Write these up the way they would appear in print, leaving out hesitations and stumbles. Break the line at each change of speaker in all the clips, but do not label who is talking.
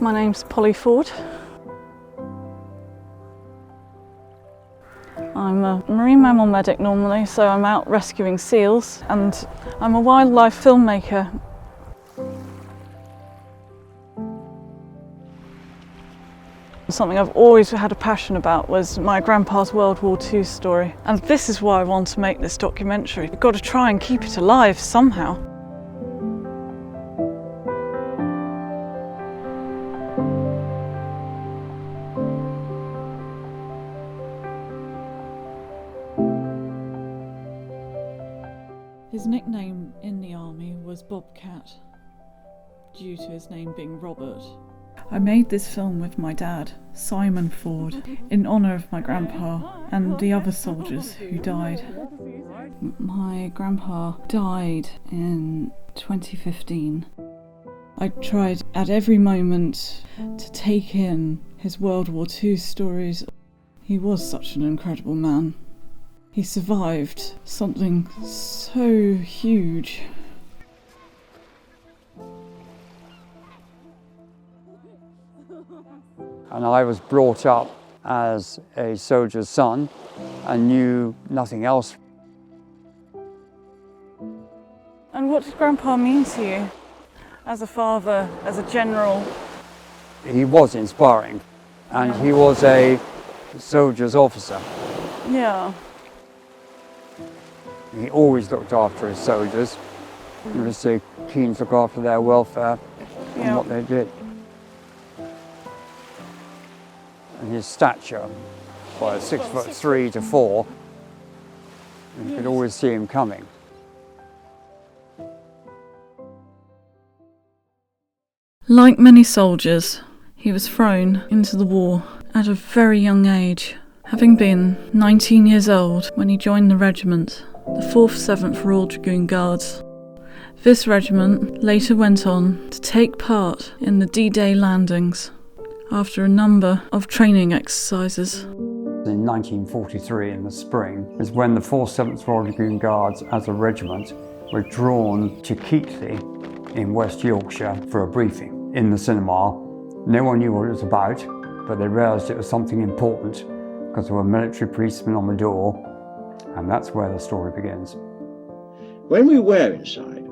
My name's Polly Ford. I'm a marine mammal medic normally, so I'm out rescuing seals, and I'm a wildlife filmmaker. Something I've always had a passion about was my grandpa's World War II story, and this is why I want to make this documentary. We've got to try and keep it alive somehow. His nickname in the army was Bobcat, due to his name being Robert. I made this film with my dad, Simon Ford, in honour of my grandpa and the other soldiers who died. My grandpa died in 2015. I tried at every moment to take in his World War II stories. He was such an incredible man. He survived something so huge.
And I was brought up as a soldier's son and knew nothing else.
And what did Grandpa mean to you? As a father, as a general?
He was inspiring, and he was a soldier's officer.
Yeah.
He always looked after his soldiers. He was so keen to look after their welfare and what they did. And his stature, well, 6'3" to 4", you could always see him coming.
Like many soldiers, he was thrown into the war at a very young age, having been 19 years old when he joined the regiment, the 4th 7th Royal Dragoon Guards. This regiment later went on to take part in the D-Day landings after a number of training exercises.
In 1943, in the spring, is when the 4th 7th Royal Dragoon Guards as a regiment were drawn to Keighley in West Yorkshire for a briefing. In the cinema, no one knew what it was about, but they realised it was something important because there were military policemen on the door, and that's where the story begins.
When we were inside,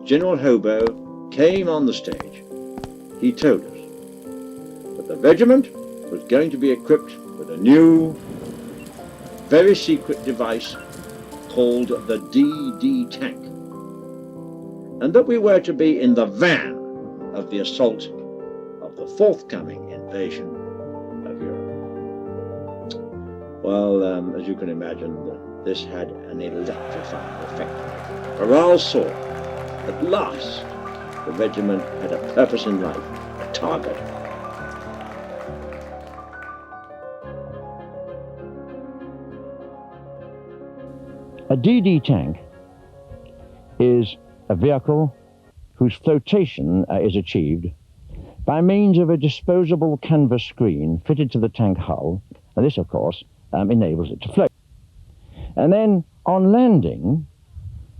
General Hobo came on the stage. He told us that the regiment was going to be equipped with a new, very secret device called the DD tank, and that we were to be in the van of the assault of the forthcoming invasion of Europe. Well, as you can imagine, this had an electrifying effect. Morale soared. At last, the regiment had a purpose in life, a target.
A DD tank is a vehicle whose flotation is achieved by means of a disposable canvas screen fitted to the tank hull, and this, of course, enables it to float. And then, on landing,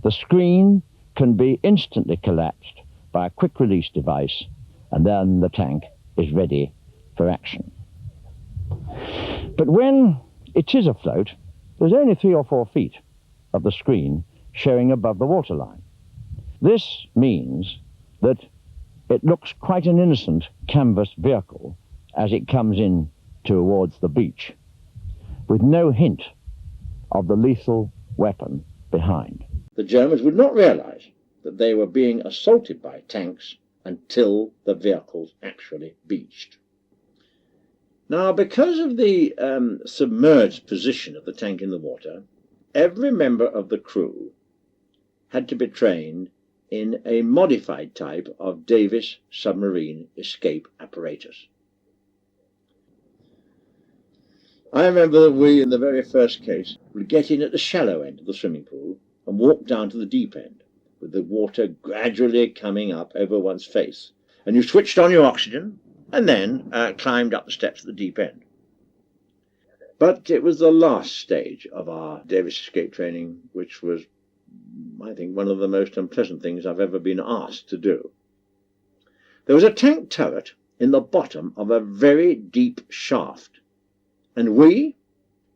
the screen can be instantly collapsed by a quick-release device, and then the tank is ready for action. But when it is afloat, there's only 3 or 4 feet of the screen showing above the waterline. This means that it looks quite an innocent canvas vehicle as it comes in towards the beach, with no hint of the lethal weapon behind.
The Germans would not realize that they were being assaulted by tanks until the vehicles actually beached. Now, because of the submerged position of the tank in the water, every member of the crew had to be trained in a modified type of Davis submarine escape apparatus. I remember that we, in the very first case, would get in at the shallow end of the swimming pool and walk down to the deep end, with the water gradually coming up over one's face. And you switched on your oxygen and then climbed up the steps at the deep end. But it was the last stage of our Davis escape training, which was, I think, one of the most unpleasant things I've ever been asked to do. There was a tank turret in the bottom of a very deep shaft, and we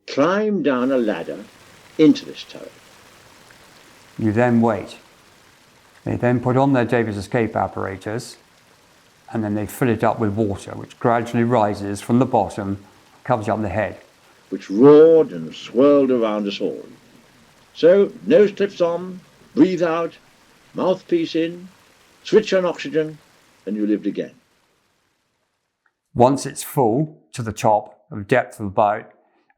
climbed down a ladder into this turret.
You then wait. They then put on their Davis escape apparatus, and then they fill it up with water, which gradually rises from the bottom, covers up the head.
Which roared and swirled around us all. So, nose clips on, breathe out, mouthpiece in, switch on oxygen, and you lived again.
Once it's full to the top, of depth of about,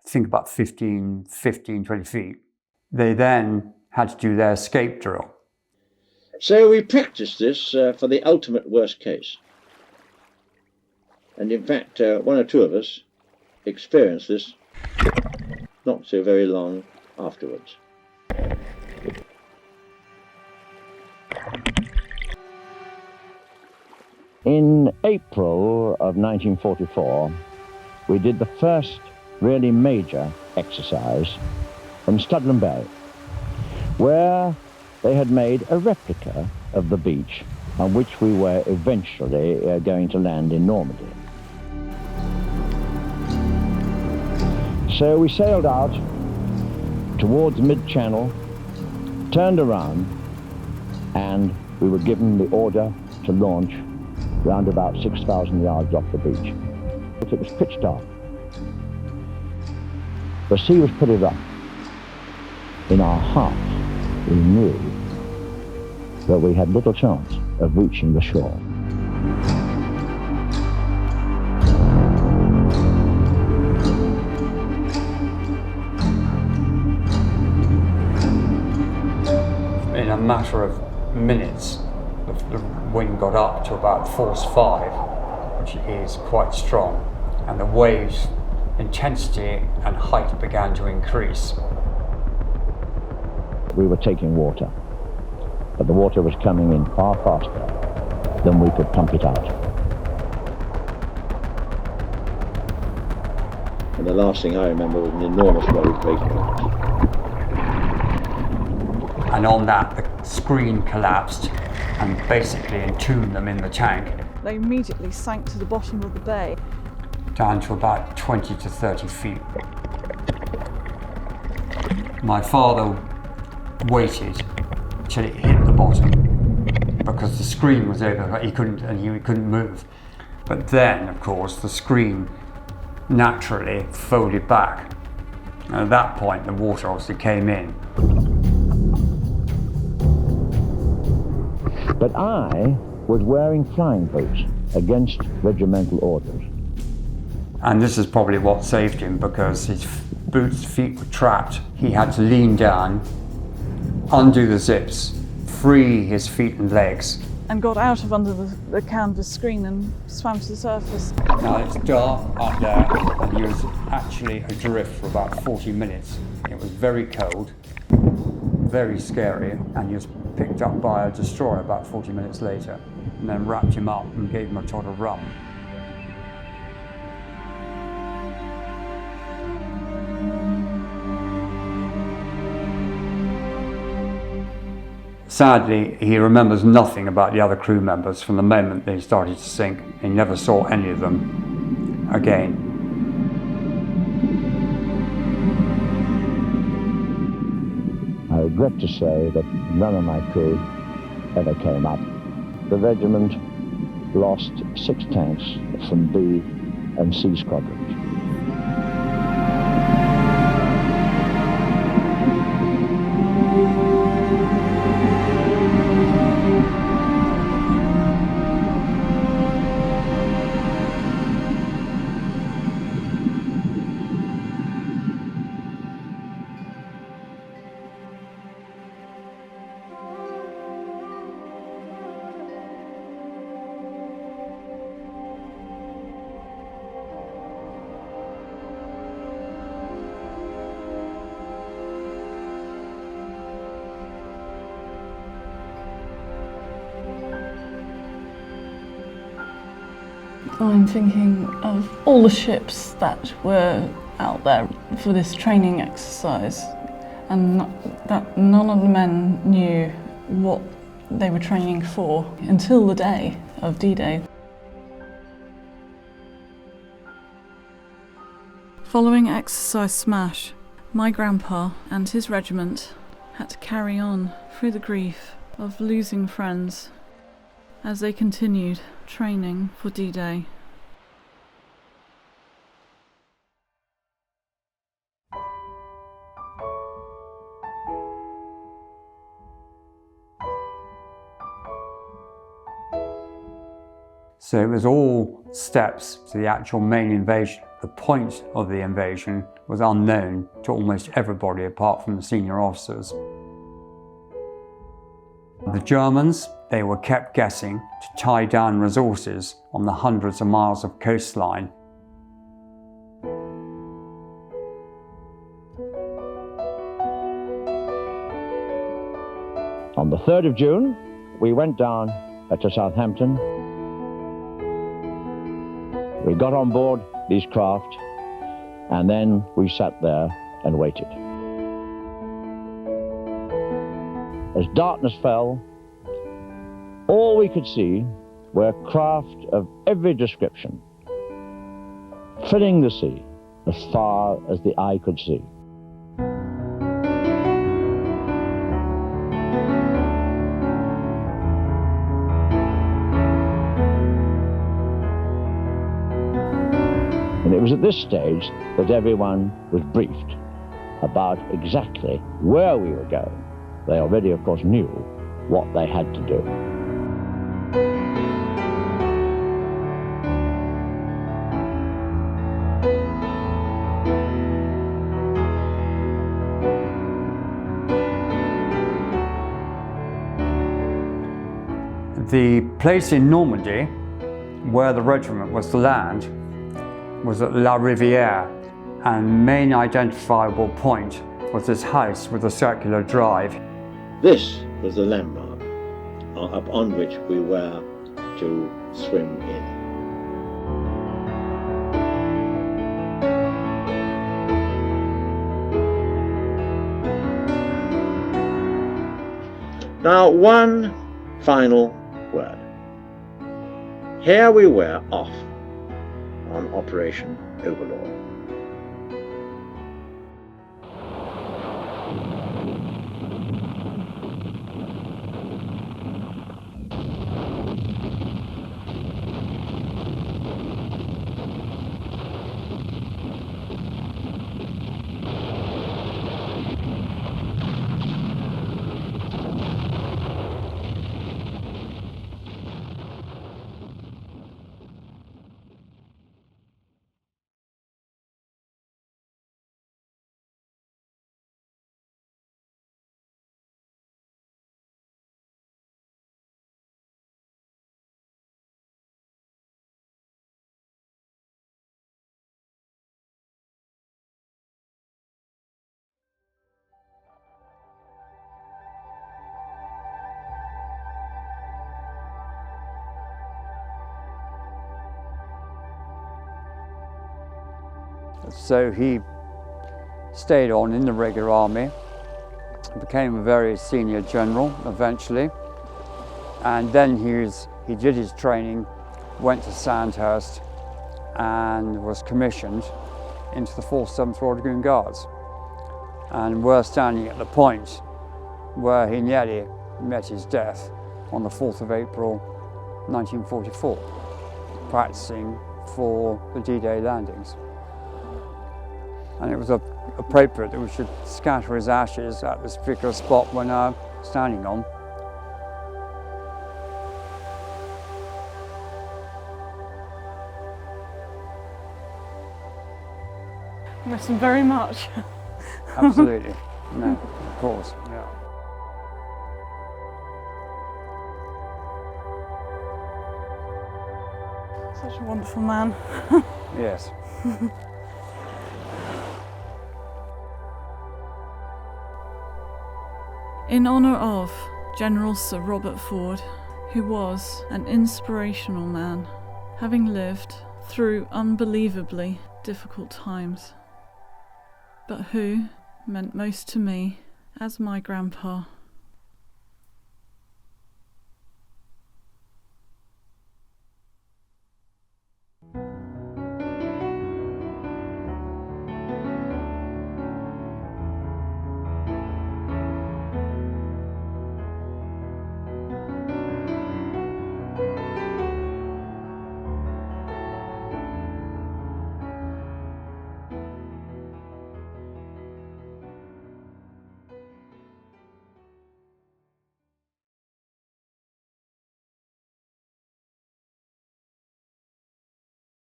I think about 15, 20 feet, they then had to do their escape drill.
So we practiced this for the ultimate worst case. And in fact, one or two of us experienced this not so very long afterwards.
In April of 1944, we did the first really major exercise from Studland Bay, where they had made a replica of the beach on which we were eventually going to land in Normandy. So we sailed out towards mid-channel, turned around, and we were given the order to launch round about 6,000 yards off the beach. It was pitch dark. The sea was pretty rough. In our hearts, we knew that we had little chance of reaching the shore.
In a matter of minutes, the wind got up to about force 5, which is quite strong, and the waves' intensity and height began to increase.
We were taking water, but the water was coming in far faster than we could pump it out.
And the last thing I remember was an enormous wave breaking up.
And on that, the screen collapsed and basically entombed them in the tank.
They immediately sank to the bottom of the bay.
Down to about 20 to 30 feet. My father waited till it hit the bottom because the screen was over. He couldn't move. But then, of course, the screen naturally folded back. And at that point, the water obviously came in.
But I was wearing flying boots against regimental orders.
And this is probably what saved him, because his feet were trapped. He had to lean down, undo the zips, free his feet and legs.
And got out of under the canvas screen and swam to the surface.
Now it's dark up there, and he was actually adrift for about 40 minutes. It was very cold, very scary, and he was picked up by a destroyer about 40 minutes later, and then wrapped him up and gave him a tot of rum. Sadly, he remembers nothing about the other crew members from the moment they started to sink. He never saw any of them again.
I regret to say that none of my crew ever came up. The regiment lost 6 tanks from B and C squadrons.
I'm thinking of all the ships that were out there for this training exercise, and that none of the men knew what they were training for until the day of D-Day. Following Exercise Smash, my grandpa and his regiment had to carry on through the grief of losing friends as they continued training for D-Day.
So it was all steps to the actual main invasion. The point of the invasion was unknown to almost everybody apart from the senior officers. The Germans, they were kept guessing to tie down resources on the hundreds of miles of coastline.
On the 3rd of June, we went down to Southampton. We got on board these craft, and then we sat there and waited. As darkness fell, all we could see were craft of every description, filling the sea as far as the eye could see. And it was at this stage that everyone was briefed about exactly where we were going. They already, of course, knew what they had to do.
The place in Normandy where the regiment was to land was at La Rivière, and main identifiable point was this house with a circular drive.
This was the landmark upon which we were to swim in. Now, one final word. Here we were off on Operation Overlord.
So he stayed on in the regular army, became a very senior general eventually, and then he did his training, went to Sandhurst and was commissioned into the 4th 7th Royal Dragoon Guards. And we're standing at the point where he nearly met his death on the 4th of April 1944, practicing for the D-Day landings. And it was appropriate that we should scatter his ashes at this particular spot we're now standing on.
I miss him very much.
Absolutely. No, of course. Yeah.
Such a wonderful man.
Yes.
In honour of General Sir Robert Ford, who was an inspirational man, having lived through unbelievably difficult times, but who meant most to me as my grandpa.